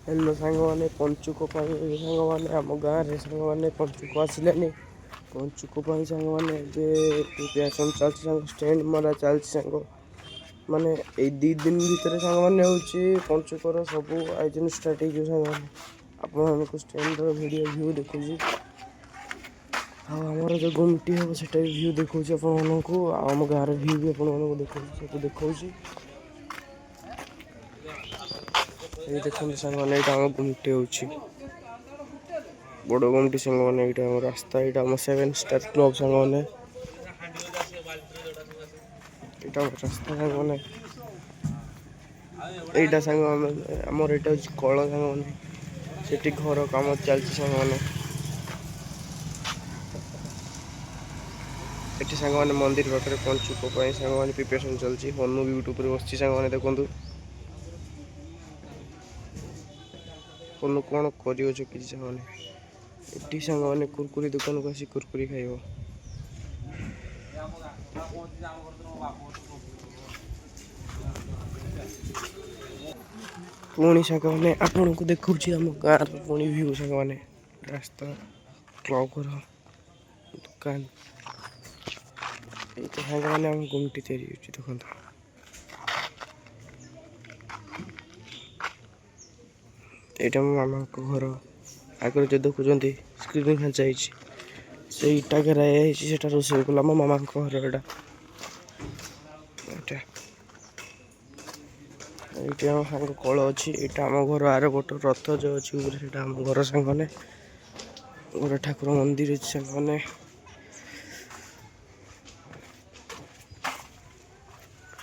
Hello सांगवाने पंचुक सांगवाने आम गाँव सांगवाने पंचुक आसिलानी पंचुक सांगवाने preparation चलती स्टैंड मरा चलती सांग माने ए 2 दिन भितर सांगवाने पंचुकर सब आयोजन स्टार्ट हो सांगवाने आपको स्टैंड वीडियो व्यू देखुची आमर जो गुमटी हम से व्यू देखा आपको आम गाँव व्यू भी आपको देखा सब देखा ये देखते सांगने यहाँ गुमटी हो बड़ गुमटी सांगने यहाँ रास्ता यहाँ 7 स्टार क्लब सांगने यहाँ रास्ता सांगने यहाँ सांग आमर यहाँ कल सांगने से घर कम चलती सांगने ये सांगने मंदिर पाखे पंचुक सांगने प्रिपेरेसन चलती हनु भी यूट्यूब बस सांगने देखु हनु कौन कर सांगने ये सांगने कुरकुरी दुकान को आसी कुरकुरी खाइब पुणी सांगने आपन को देखा आम गाँव पुणी व्यू सांगने रास्ता क्लब घर दुकान ये सांगने आम गुमटी तैयारी देखो यहाँ मो मामा घर आगे जो देखुं स्क्रीन खांचा से इटा घेरा रोषे कला मो मामा घर ये आम सांग कल अच्छी यहाँ आम घर आर पट रथ जो अच्छी आम घर सांगने गोटे ठाकुर मंदिर अच्छी सांगने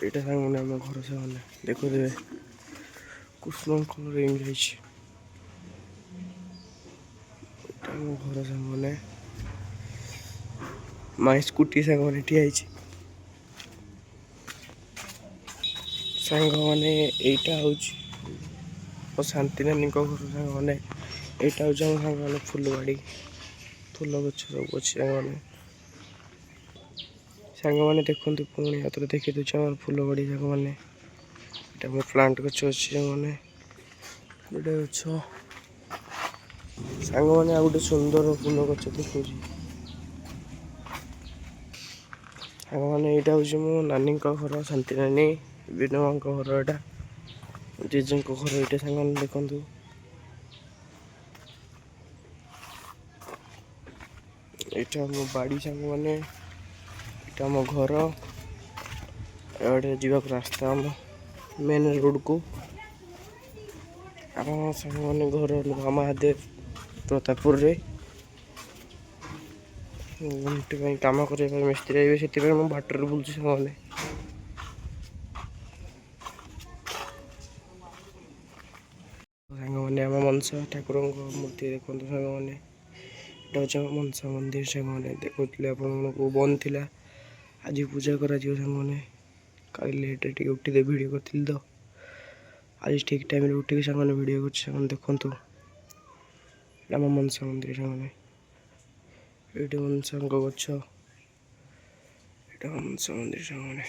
यहाँ सांगने आम घर सांगने देखुए कृष्ण कलर इंग्लिश घर सांगने माई स्कूटी सांगने ठिया सांग मैंने यहाँ हूँ शांति नानी घर सांगने यहाँ हूँ सांग फुलवाड़ी फूल गछ सब अच्छे सांगने सांगने देखते पुणी हाथ देखी दूसरे फुलवाड़ी सांगने यहाँ मो प्लांट गछ अच्छी सांगने गोटे गछ सांगने आ गए सुंदर फूल गछ देखुँ सांगने यहाँ हूँ मो नानी घर शांति नानी विनोबा घर यहाँ जेजे घर ये सांगने देखु यहाँ मो बाड़ी सांगने यहाँ मो घर ये जावाक रास्ता आम मेन रोड को आम सांगने घर महादेव प्रतापपुर रे गुमटी कम करने मिस्त्री आए से बाटर बुलूँ सांगने सांगने आम मनसा ठाकुर मूर्ति देखते सांगने यहाँ हूँ मनसा मंदिर सांगने देखुले आपको बंद थी आज पूजा कर सांगने कल लेट उठी भिड करी तो आज ठीक टाइम उठिक सांगने भिड कर देखु आम मनसा मंदिर सांगने ये मनसा गछ मनसा मंदिर सांगने।